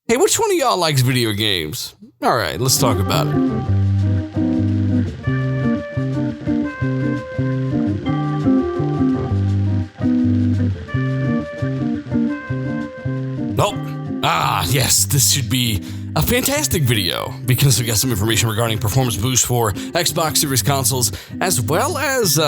Hey, which one of y'all likes video games? All right, let's talk about it. Yes, this should be a fantastic video because we got some information regarding performance boost for Xbox Series consoles, as well as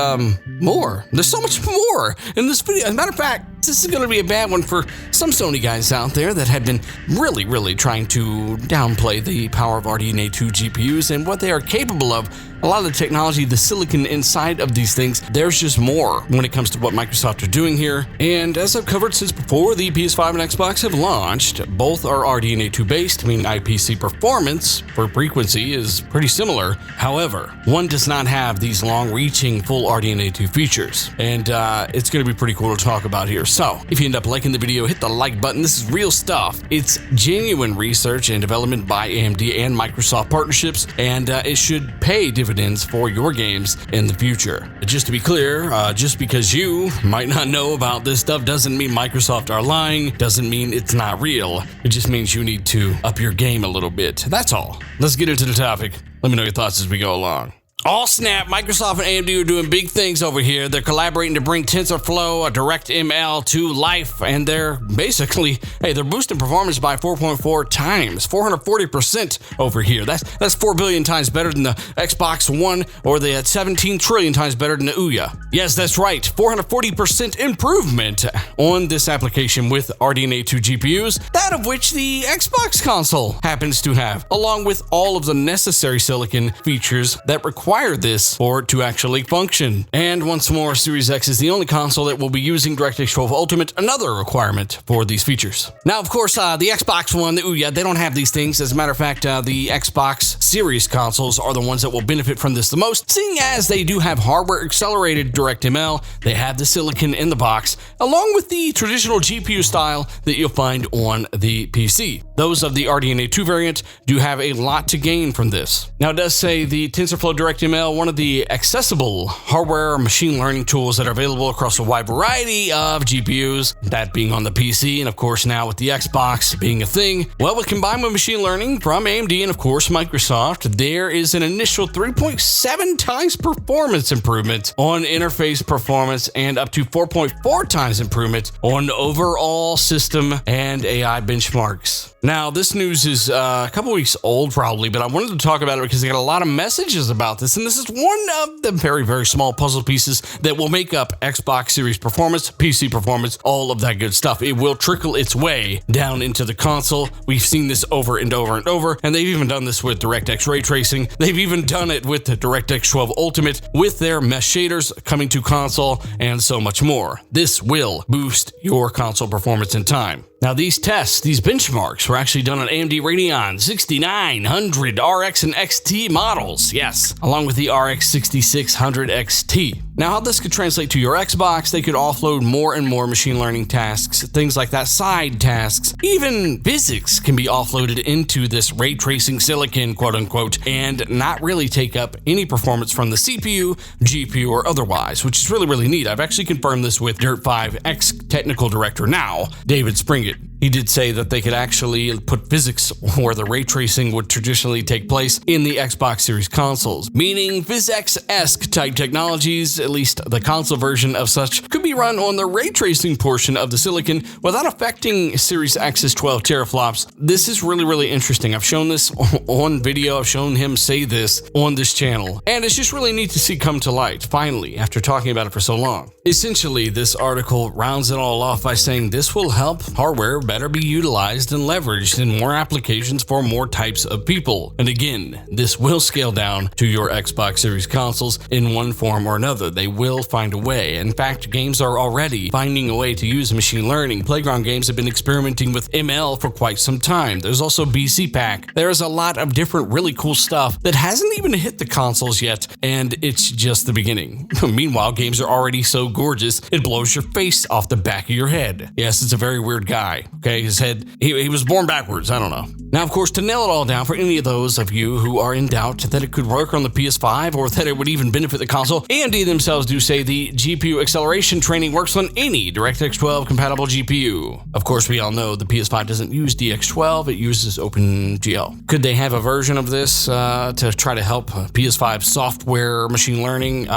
more. There's so much more in this video. As a matter of fact, this is going to be a bad one for some Sony guys out there that have been really trying to downplay the power of RDNA 2 GPUs and what they are capable of. A lot of the technology, the silicon inside of these things, there's just more when it comes to what Microsoft are doing here. And as I've covered since before the PS5 and Xbox have launched, both are RDNA 2 based, meaning IPC performance for frequency is pretty similar. However, one does not have these long-reaching full RDNA 2 features. And it's going to be pretty cool to talk about here. So, if you end up liking the video, hit the like button. This is real stuff. It's genuine research and development by AMD and Microsoft partnerships, and it should pay dividends for your games in the future. Just to be clear, just because you might not know about this stuff doesn't mean Microsoft are lying, doesn't mean it's not real. It just means you need to up your game a little bit. That's all. Let's get into the topic. Let me know your thoughts as we go along. Oh snap, Microsoft and AMD are doing big things over here. They're collaborating to bring TensorFlow, a DirectML to life, and they're basically, they're boosting performance by 4.4 times, 440% over here. That's 4 billion times better than the Xbox One, or the 17 trillion times better than the Ouya. Yes, that's right, 440% improvement on this application with RDNA 2 GPUs, that of which the Xbox console happens to have, along with all of the necessary silicon features that require this for it to actually function. And once more, Series X is the only console that will be using DirectX 12 Ultimate, another requirement for these features. Now, of course, the Xbox One, the Ouya, they don't have these things. As a matter of fact, the Xbox Series consoles are the ones that will benefit from this the most, seeing as they do have hardware-accelerated DirectML, they have the silicon in the box, along with the traditional GPU style that you'll find on the PC. Those of the RDNA 2 variant do have a lot to gain from this. Now, it does say the TensorFlow DirectML, one of the accessible hardware machine learning tools that are available across a wide variety of GPUs, that being on the PC, and of course now with the Xbox being a thing. Well, with combined with machine learning from AMD and of course Microsoft, there is an initial 3.7 times performance improvement on interface performance and up to 4.4 times improvement on overall system and AI benchmarks. Now, this news is a couple weeks old probably, but I wanted to talk about it because I got a lot of messages about this, and this is one of the very small puzzle pieces that will make up Xbox Series performance, PC performance, all of that good stuff. It will trickle its way down into the console. We've seen this over and over and over, and they've even done this with DirectX ray tracing. They've even done it with the DirectX 12 Ultimate with their mesh shaders coming to console, and so much more. This will boost your console performance in time. Now, these tests, these benchmarks, were actually done on AMD Radeon 6900 RX and XT models, yes, along with the RX 6600 XT. Now, how this could translate to your Xbox, they could offload more and more machine learning tasks, things like that, side tasks, even physics can be offloaded into this ray tracing silicon, quote unquote, and not really take up any performance from the CPU, GPU, or otherwise, which is really neat. I've actually confirmed this with Dirt 5 X technical director now, David Springett. He did say that they could actually put physics where the ray tracing would traditionally take place in the Xbox Series consoles, meaning PhysX-esque type technologies, at least the console version of such, could be run on the ray tracing portion of the silicon without affecting Series X's 12 teraflops. This is really interesting. I've shown this on video. I've shown him say this on this channel, and it's just really neat to see come to light, finally, after talking about it for so long. Essentially, this article rounds it all off by saying this will help hardware better be utilized and leveraged in more applications for more types of people. And again, this will scale down to your Xbox Series consoles in one form or another. They will find a way. In fact, games are already finding a way to use machine learning. Playground games have been experimenting with ML for quite some time. There's also BC Pack. There's a lot of different really cool stuff that hasn't even hit the consoles yet, and it's just the beginning. Meanwhile, games are already so gorgeous, it blows your face off the back of your head. Yes, it's a very weird guy. Okay, his head, he was born backwards, I don't know. Now, of course, to nail it all down for any of those of you who are in doubt that it could work on the PS5 or that it would even benefit the console, AMD themselves do say the GPU acceleration training works on any DirectX 12 compatible GPU. Of course, we all know the PS5 doesn't use DX12, it uses OpenGL. Could they have a version of this to try to help PS5 software machine learning?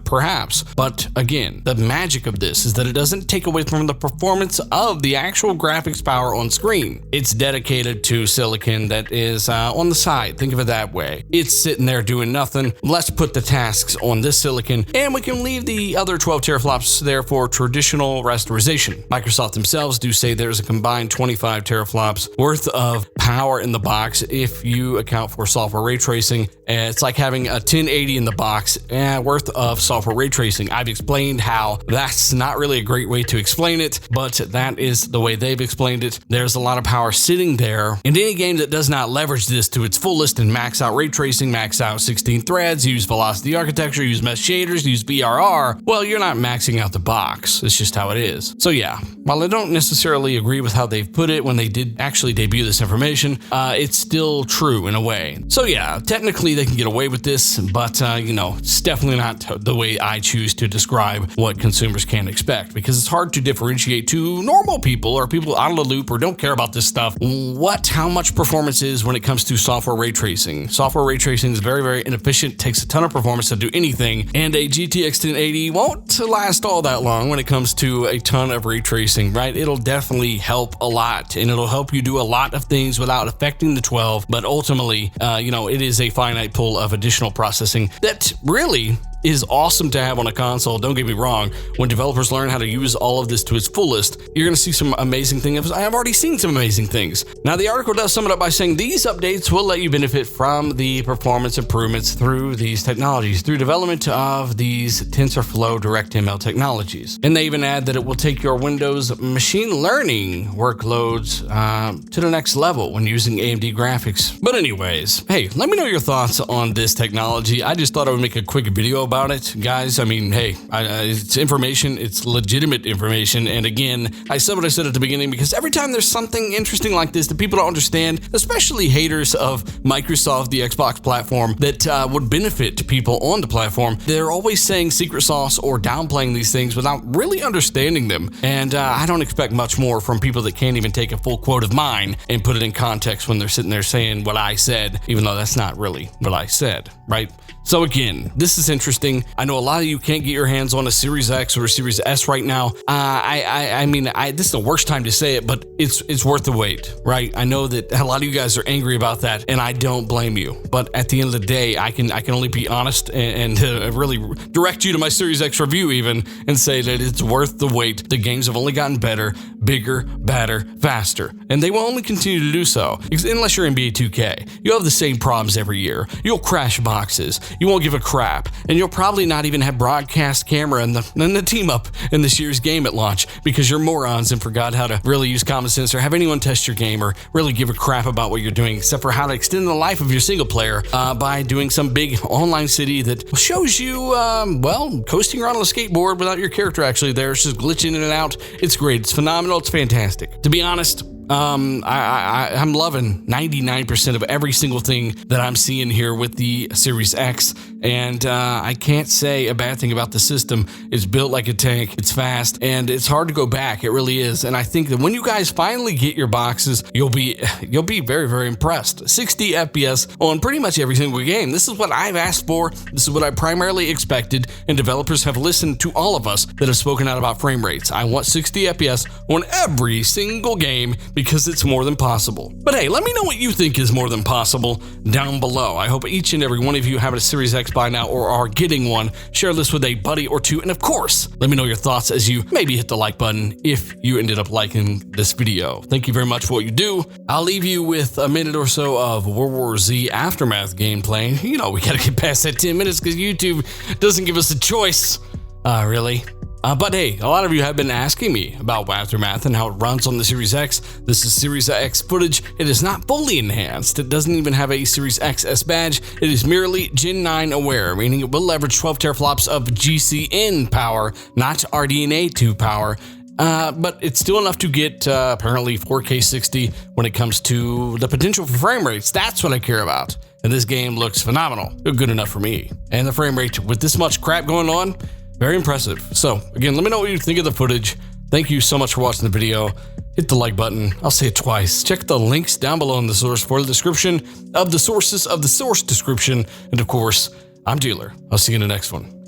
Perhaps. But again, the magic of this is that it doesn't take away from the performance of the actual graphics power on screen. It's dedicated to silicon that is on the side. Think of it that way. It's sitting there doing nothing. Let's put the tasks on this silicon, and we can leave the other 12 teraflops there for traditional rasterization. Microsoft themselves do say there's a combined 25 teraflops worth of power in the box if you account for software ray tracing. It's like having a 1080 in the box worth of software ray tracing. I've explained how that's not really a great way to explain it, but that is the way they've explained it. There's a lot of power sitting there, and any game that does not leverage this to its fullest and max out ray tracing, max out 16 threads, use velocity architecture, use mesh shaders, use VRR, well, you're not maxing out the box. It's just how it is. So yeah, while I don't necessarily agree with how they've put it when they did actually debut this information, it's still true in a way. So yeah, technically they can get away with this, but it's definitely not the way I choose to describe what consumers can expect, because it's hard to differentiate to normal people or people out of the loop or don't care about this stuff how much performance is when it comes to software ray tracing. Software ray tracing is very, very inefficient, takes a ton of performance to do anything, and a GTX 1080 won't last all that long when it comes to a ton of ray tracing, right? It'll definitely help a lot, and it'll help you do a lot of things without affecting the 12, but ultimately, it is a finite pool of additional processing that really is awesome to have on a console. Don't get me wrong. When developers learn how to use all of this to its fullest, you're going to see some amazing things. I have already seen some amazing things. Now, the article does sum it up by saying these updates will let you benefit from the performance improvements through these technologies, through development of these TensorFlow DirectML technologies. And they even add that it will take your Windows machine learning workloads to the next level when using AMD graphics. But anyways, hey, let me know your thoughts on this technology. I just thought I would make a quick video about it, guys. I mean, hey, it's information, it's legitimate information, and again, I said what I said at the beginning, because every time there's something interesting like this that people don't understand, especially haters of Microsoft, the Xbox platform, that would benefit people on the platform, they're always saying secret sauce or downplaying these things without really understanding them, and I don't expect much more from people that can't even take a full quote of mine and put it in context when they're sitting there saying what I said, even though that's not really what I said, right? So again, this is interesting. I know a lot of you can't get your hands on a Series X or a Series S right now. I mean, this is the worst time to say it, but it's worth the wait, right? I know that a lot of you guys are angry about that, and I don't blame you. But at the end of the day, I can only be honest and really direct you to my Series X review even and say that it's worth the wait. The games have only gotten better, bigger, badder, faster, and they will only continue to do so. Unless you're NBA 2K, you'll have the same problems every year. You'll crash boxes. You won't give a crap, and you'll probably not even have broadcast camera and the team up in this year's game at launch because you're morons and forgot how to really use common sense or have anyone test your game or really give a crap about what you're doing except for how to extend the life of your single player by doing some big online city that shows you, coasting around on a skateboard without your character actually there. It's just glitching in and out. It's great. It's phenomenal. It's fantastic. To be honest, I'm loving 99% of every single thing that I'm seeing here with the Series X, and I can't say a bad thing about the system. It's built like a tank, it's fast, and it's hard to go back. It really is, and I think that when you guys finally get your boxes, you'll be very, very impressed. 60 FPS on pretty much every single game. This is what I've asked for. This is what I primarily expected, and developers have listened to all of us that have spoken out about frame rates. I want 60 FPS on every single game, because it's more than possible. But hey, let me know what you think is more than possible down below. I hope each and every one of you have a Series X by now or are getting one. Share this with a buddy or two, and of course, let me know your thoughts as you maybe hit the like button if you ended up liking this video. Thank you very much for what you do. I'll leave you with a minute or so of World War Z Aftermath gameplay. You know, we gotta get past that 10 minutes because YouTube doesn't give us a choice. Really? But hey, a lot of you have been asking me about Aftermath and how it runs on the Series X. This is Series X footage. It is not fully enhanced. It doesn't even have a Series XS badge. It is merely Gen 9 aware, meaning it will leverage 12 teraflops of GCN power, not RDNA 2 power. but it's still enough to get apparently 4K 60 when it comes to the potential for frame rates. That's what I care about. And this game looks phenomenal. Good enough for me. And the frame rate with this much crap going on, very impressive. So again, let me know what you think of the footage. Thank you so much for watching the video. Hit the like button. I'll say it twice. Check the links down below in the source for the description of the sources of the source description. And of course, I'm Dealer. I'll see you in the next one.